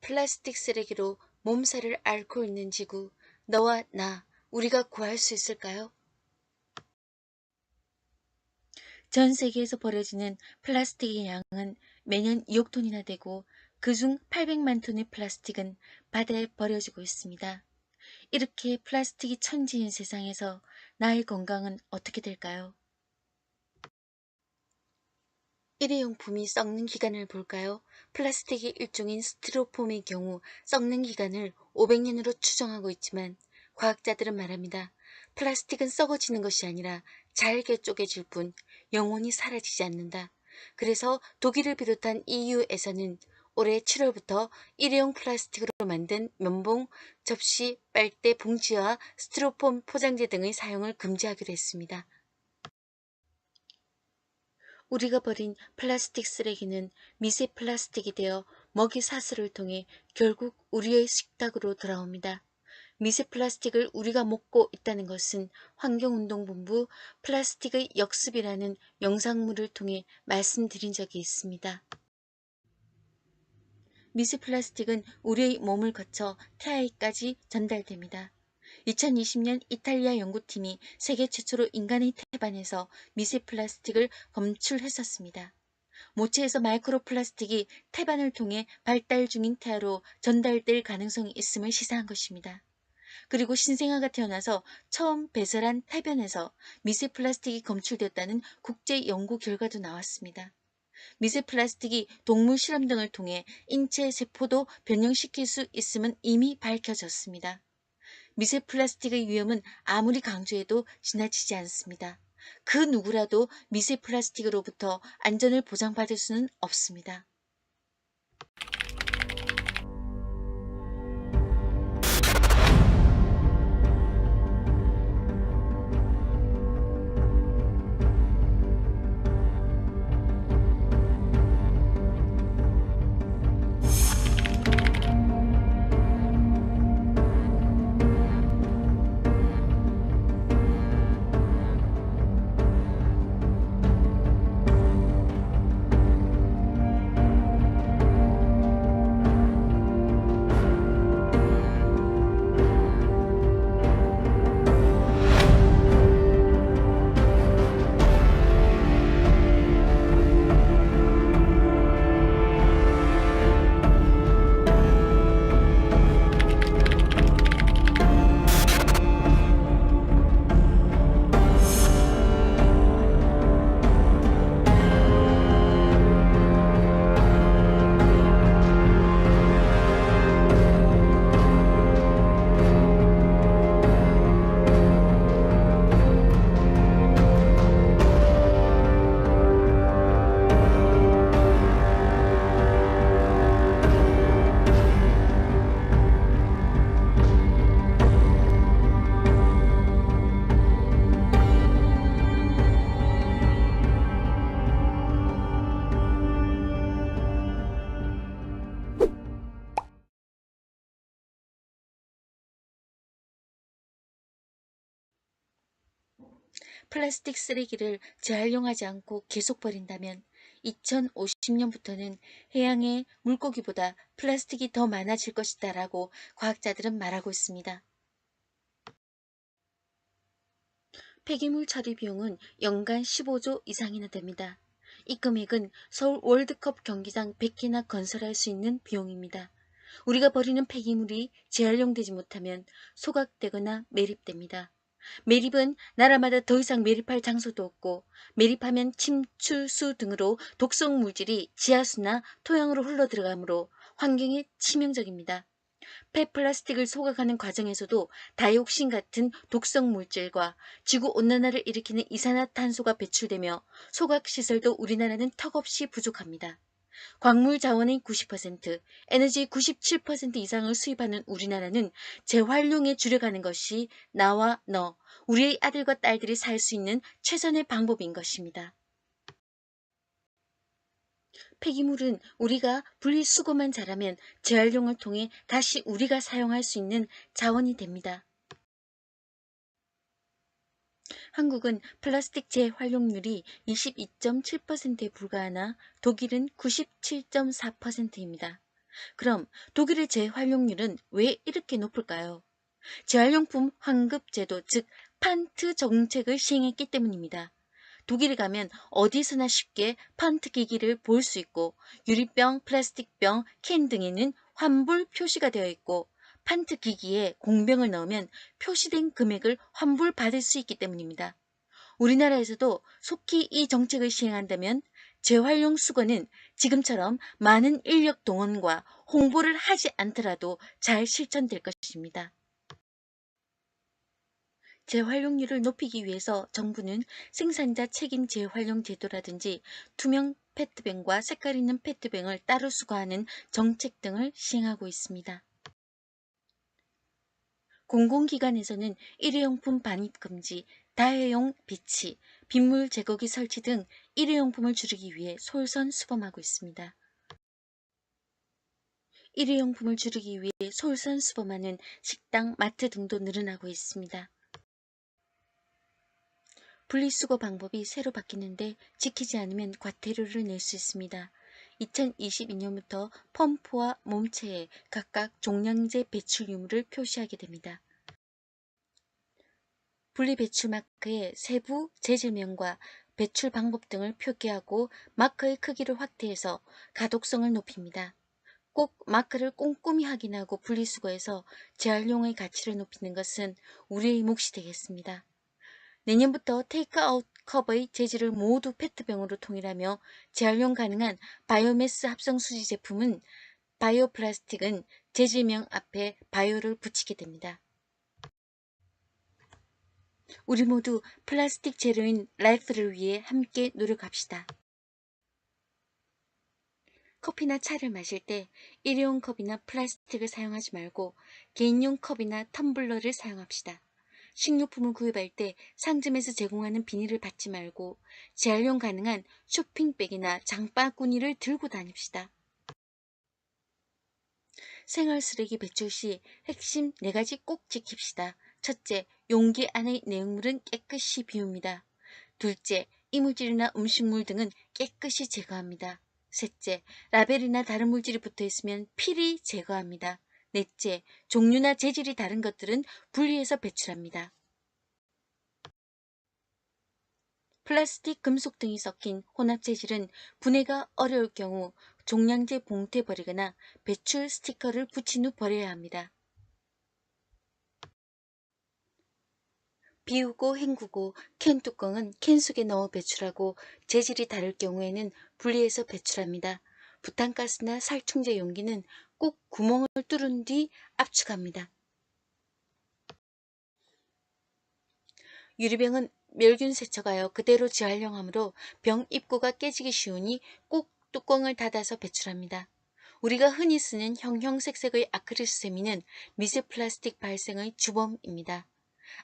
플라스틱 쓰레기로 몸살을 앓고 있는 지구, 너와 나, 우리가 구할 수 있을까요? 전 세계에서 버려지는 플라스틱의 양은 매년 2억 톤이나 되고 그중 800만 톤의 플라스틱은 바다에 버려지고 있습니다. 이렇게 플라스틱이 천지인 세상에서 나의 건강은 어떻게 될까요? 일회용품이 썩는 기간을 볼까요? 플라스틱의 일종인 스티로폼의 경우 썩는 기간을 500년으로 추정하고 있지만 과학자들은 말합니다. 플라스틱은 썩어지는 것이 아니라 잘게 쪼개질 뿐 영원히 사라지지 않는다. 그래서 독일을 비롯한 EU에서는 올해 7월부터 일회용 플라스틱으로 만든 면봉, 접시, 빨대, 봉지와 스티로폼 포장재 등의 사용을 금지하기로 했습니다. 우리가 버린 플라스틱 쓰레기는 미세 플라스틱이 되어 먹이 사슬을 통해 결국 우리의 식탁으로 돌아옵니다. 미세 플라스틱을 우리가 먹고 있다는 것은 환경운동본부 플라스틱의 역습이라는 영상물을 통해 말씀드린 적이 있습니다. 미세 플라스틱은 우리의 몸을 거쳐 태아에까지 전달됩니다. 2020년 이탈리아 연구팀이 세계 최초로 인간의 태반에서 미세 플라스틱을 검출했었습니다. 모체에서 마이크로 플라스틱이 태반을 통해 발달 중인 태아로 전달될 가능성이 있음을 시사한 것입니다. 그리고 신생아가 태어나서 처음 배설한 태변에서 미세 플라스틱이 검출되었다는 국제 연구 결과도 나왔습니다. 미세 플라스틱이 동물 실험 등을 통해 인체 세포도 변형시킬 수 있음은 이미 밝혀졌습니다. 미세 플라스틱의 위험은 아무리 강조해도 지나치지 않습니다. 그 누구라도 미세 플라스틱으로부터 안전을 보장받을 수는 없습니다. 플라스틱 쓰레기를 재활용하지 않고 계속 버린다면 2050년부터는 해양의 물고기보다 플라스틱이 더 많아질 것이다 라고 과학자들은 말하고 있습니다. 폐기물 처리 비용은 연간 15조 이상이나 됩니다. 이 금액은 서울 월드컵 경기장 100개나 건설할 수 있는 비용입니다. 우리가 버리는 폐기물이 재활용되지 못하면 소각되거나 매립됩니다. 매립은 나라마다 더 이상 매립할 장소도 없고 매립하면 침출수 등으로 독성 물질이 지하수나 토양으로 흘러들어가므로 환경에 치명적입니다. 폐플라스틱을 소각하는 과정에서도 다이옥신 같은 독성 물질과 지구온난화를 일으키는 이산화탄소가 배출되며 소각시설도 우리나라는 턱없이 부족합니다. 광물 자원의 90%, 에너지의 97% 이상을 수입하는 우리나라는 재활용에 주력하는 것이 나와 너, 우리의 아들과 딸들이 살 수 있는 최선의 방법인 것입니다. 폐기물은 우리가 분리수거만 잘하면 재활용을 통해 다시 우리가 사용할 수 있는 자원이 됩니다. 한국은 플라스틱 재활용률이 22.7%에 불과하나 독일은 97.4%입니다. 그럼 독일의 재활용률은 왜 이렇게 높을까요? 재활용품 환급 제도, 즉 판트 정책을 시행했기 때문입니다. 독일에 가면 어디서나 쉽게 판트 기기를 볼 수 있고 유리병, 플라스틱병, 캔 등에는 환불 표시가 되어 있고 판트 기기에 공병을 넣으면 표시된 금액을 환불받을 수 있기 때문입니다. 우리나라에서도 속히 이 정책을 시행한다면 재활용 수거는 지금처럼 많은 인력 동원과 홍보를 하지 않더라도 잘 실천될 것입니다. 재활용률을 높이기 위해서 정부는 생산자 책임 재활용 제도라든지 투명 페트병과 색깔 있는 페트병을 따로 수거하는 정책 등을 시행하고 있습니다. 공공기관에서는 일회용품 반입 금지, 다회용 배치, 빗물 제거기 설치 등 일회용품을 줄이기 위해 솔선수범하고 있습니다. 일회용품을 줄이기 위해 솔선수범하는 식당, 마트 등도 늘어나고 있습니다. 분리수거 방법이 새로 바뀌는데 지키지 않으면 과태료를 낼 수 있습니다. 2022년부터 펌프와 몸체에 각각 종량제 배출 유무를 표시하게 됩니다. 분리배출 마크의 세부 재질명과 배출 방법 등을 표기하고 마크의 크기를 확대해서 가독성을 높입니다. 꼭 마크를 꼼꼼히 확인하고 분리수거해서 재활용의 가치를 높이는 것은 우리의 몫이 되겠습니다. 내년부터 테이크아웃 컵의 재질을 모두 페트병으로 통일하며 재활용 가능한 바이오매스 합성수지 제품은 바이오플라스틱은 재질명 앞에 바이오를 붙이게 됩니다. 우리 모두 플라스틱 제로인 라이프를 위해 함께 노력합시다. 커피나 차를 마실 때 일회용 컵이나 플라스틱을 사용하지 말고 개인용 컵이나 텀블러를 사용합시다. 식료품을 구입할 때 상점에서 제공하는 비닐을 받지 말고 재활용 가능한 쇼핑백이나 장바구니를 들고 다닙시다. 생활 쓰레기 배출 시 핵심 4가지 꼭 지킵시다. 첫째, 용기 안의 내용물은 깨끗이 비웁니다. 둘째, 이물질이나 음식물 등은 깨끗이 제거합니다. 셋째, 라벨이나 다른 물질이 붙어 있으면 필히 제거합니다. 넷째, 종류나 재질이 다른 것들은 분리해서 배출합니다. 플라스틱, 금속 등이 섞인 혼합 재질은 분해가 어려울 경우 종량제 봉투에 버리거나 배출 스티커를 붙인 후 버려야 합니다. 비우고 헹구고 캔 뚜껑은 캔 속에 넣어 배출하고 재질이 다를 경우에는 분리해서 배출합니다. 부탄가스나 살충제 용기는 꼭 구멍을 뚫은 뒤 압축합니다. 유리병은 멸균 세척하여 그대로 재활용하므로 병 입구가 깨지기 쉬우니 꼭 뚜껑을 닫아서 배출합니다. 우리가 흔히 쓰는 형형색색의 아크릴 수세미는 미세 플라스틱 발생의 주범입니다.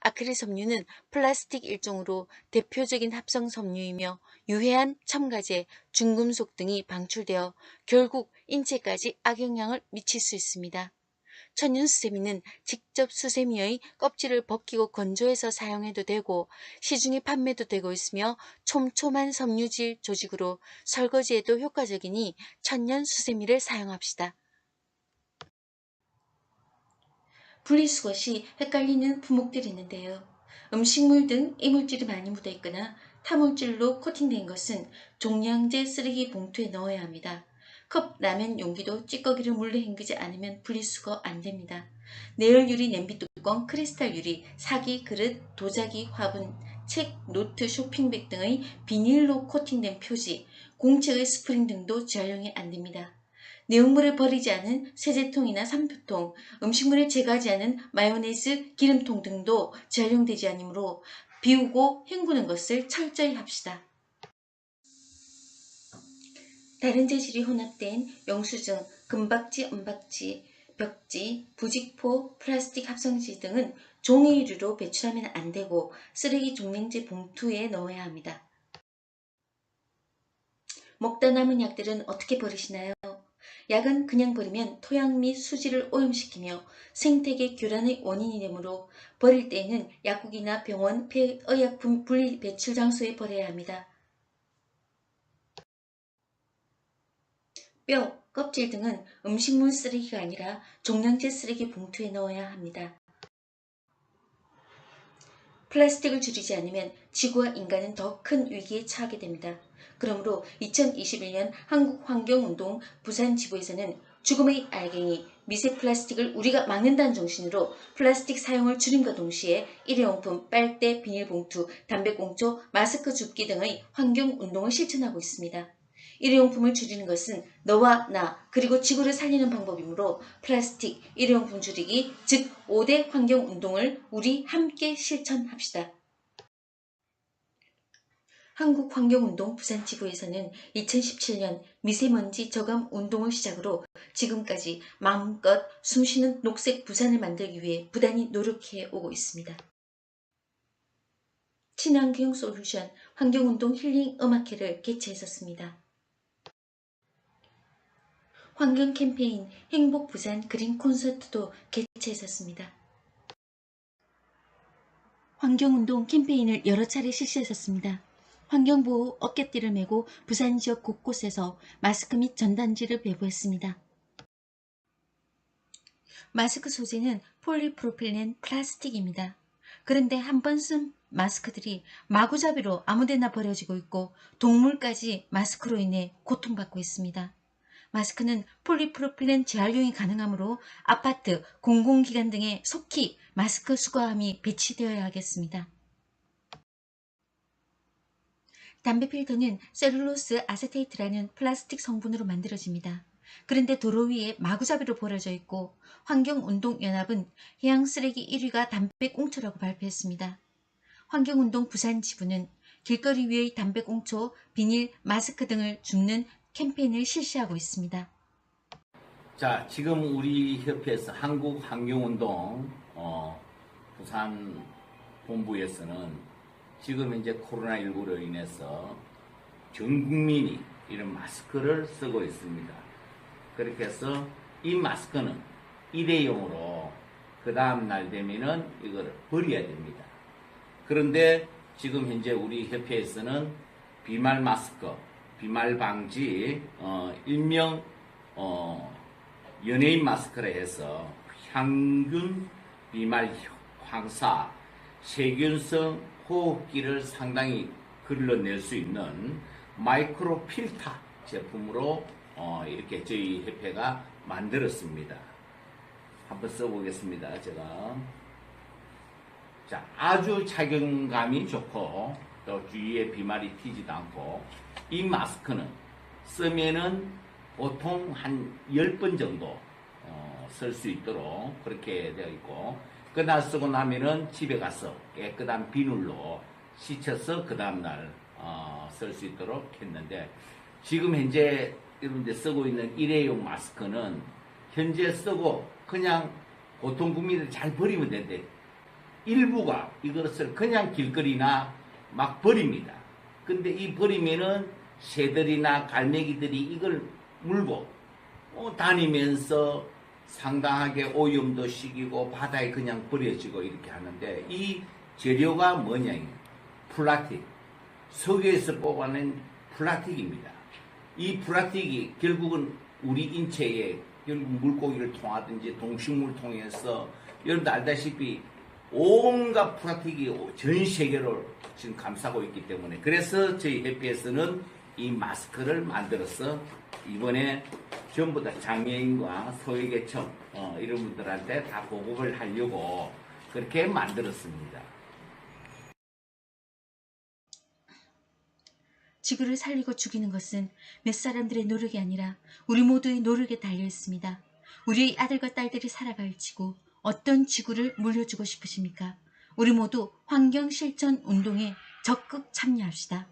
아크릴 섬유는 플라스틱 일종으로 대표적인 합성 섬유이며 유해한 첨가제, 중금속 등이 방출되어 결국 인체까지 악영향을 미칠 수 있습니다. 천연 수세미는 직접 수세미의 껍질을 벗기고 건조해서 사용해도 되고 시중에 판매도 되고 있으며 촘촘한 섬유질 조직으로 설거지에도 효과적이니 천연 수세미를 사용합시다. 분리수거 시 헷갈리는 품목들이 있는데요. 음식물 등 이물질이 많이 묻어있거나 타물질로 코팅된 것은 종량제 쓰레기 봉투에 넣어야 합니다. 컵, 라면 용기도 찌꺼기를 물로 헹구지 않으면 분리수거 안됩니다. 내열유리 냄비 뚜껑, 크리스탈 유리, 사기, 그릇, 도자기, 화분, 책, 노트, 쇼핑백 등의 비닐로 코팅된 표지, 공체의 스프링 등도 재활용이 안됩니다. 내용물을 버리지 않은 세제통이나 산표통, 음식물을 제거하지 않은 마요네즈, 기름통 등도 재활용되지 않으므로 비우고 헹구는 것을 철저히 합시다. 다른 재질이 혼합된 영수증, 금박지, 은박지, 벽지, 부직포, 플라스틱 합성지 등은 종이유리로 배출하면 안되고 쓰레기 종량제 봉투에 넣어야 합니다. 먹다 남은 약들은 어떻게 버리시나요? 약은 그냥 버리면 토양 및 수질을 오염시키며 생태계 교란의 원인이 되므로 버릴 때에는 약국이나 병원, 폐의약품 분리 배출 장소에 버려야 합니다. 뼈, 껍질 등은 음식물 쓰레기가 아니라 종량제 쓰레기 봉투에 넣어야 합니다. 플라스틱을 줄이지 않으면 지구와 인간은 더 큰 위기에 처하게 됩니다. 그러므로 2021년 한국환경운동 부산지부에서는 죽음의 알갱이 미세 플라스틱을 우리가 막는다는 정신으로 플라스틱 사용을 줄임과 동시에 일회용품, 빨대, 비닐봉투, 담배꽁초, 마스크 줍기 등의 환경운동을 실천하고 있습니다. 일회용품을 줄이는 것은 너와 나 그리고 지구를 살리는 방법이므로 플라스틱, 일회용품 줄이기 즉 5대 환경운동을 우리 함께 실천합시다. 한국환경운동 부산지부에서는 2017년 미세먼지 저감 운동을 시작으로 지금까지 마음껏 숨쉬는 녹색 부산을 만들기 위해 부단히 노력해 오고 있습니다. 친환경 솔루션 환경운동 힐링 음악회를 개최했었습니다. 환경 캠페인 행복부산 그린 콘서트도 개최했었습니다. 환경운동 캠페인을 여러 차례 실시했었습니다. 환경보호 어깨띠를 메고 부산 지역 곳곳에서 마스크 및 전단지를 배부했습니다. 마스크 소재는 폴리프로필렌 플라스틱입니다. 그런데 한 번 쓴 마스크들이 마구잡이로 아무데나 버려지고 있고 동물까지 마스크로 인해 고통받고 있습니다. 마스크는 폴리프로필렌 재활용이 가능하므로 아파트, 공공기관 등에 속히 마스크 수거함이 배치되어야 하겠습니다. 담배 필터는 셀룰로스 아세테이트라는 플라스틱 성분으로 만들어집니다. 그런데 도로 위에 마구잡이로 버려져 있고 환경운동연합은 해양쓰레기 1위가 담배꽁초라고 발표했습니다. 환경운동 부산지부는 길거리 위의 담배꽁초, 비닐, 마스크 등을 줍는 캠페인을 실시하고 있습니다. 자, 지금 우리 협회에서 한국환경운동 부산 본부에서는 지금 이제 코로나19로 인해서 전 국민이 이런 마스크를 쓰고 있습니다. 그렇게 해서 이 마스크는 일회용으로 그 다음 날 되면은 이걸 버려야 됩니다. 그런데 지금 현재 우리 협회에서는 비말 마스크, 비말 방지, 일명 연예인 마스크라 해서 향균 비말 황사, 세균성 호흡기를 상당히 걸러낼 수 있는 마이크로 필터 제품으로 이렇게 저희 협회가 만들었습니다. 한번 써보겠습니다. 제가 자, 아주 착용감이 좋고 또 주위에 비말이 튀지도 않고 이 마스크는 쓰면은 보통 한 10번 정도 쓸 수 있도록 그렇게 되어 있고 그날 쓰고 나면은 집에 가서 깨끗한 비누로 씻어서 그 다음날 쓸 수 있도록 했는데 지금 현재 여러분들 쓰고 있는 일회용 마스크는 현재 쓰고 그냥 보통 국민들 잘 버리면 되는데 일부가 이것을 그냥 길거리나 막 버립니다. 근데 이 버리면은 새들이나 갈매기들이 이걸 물고 다니면서 상당하게 오염도 시키고 바다에 그냥 버려지고 이렇게 하는데 이 재료가 뭐냐? 플라스틱. 석유에서 뽑아낸 플라스틱입니다. 이 플라스틱이 결국은 우리 인체에 결국 물고기를 통하든지 동식물 통해서 여러분도 알다시피 온갖 플라스틱이 전 세계를 지금 감싸고 있기 때문에 그래서 저희 협회에서는 이 마스크를 만들어서 이번에 전부 다 장애인과 소외계층 이런 분들한테 다 보급을 하려고 그렇게 만들었습니다. 지구를 살리고 죽이는 것은 몇 사람들의 노력이 아니라 우리 모두의 노력에 달려 있습니다. 우리의 아들과 딸들이 살아갈 지구, 어떤 지구를 물려주고 싶으십니까? 우리 모두 환경실천 운동에 적극 참여합시다.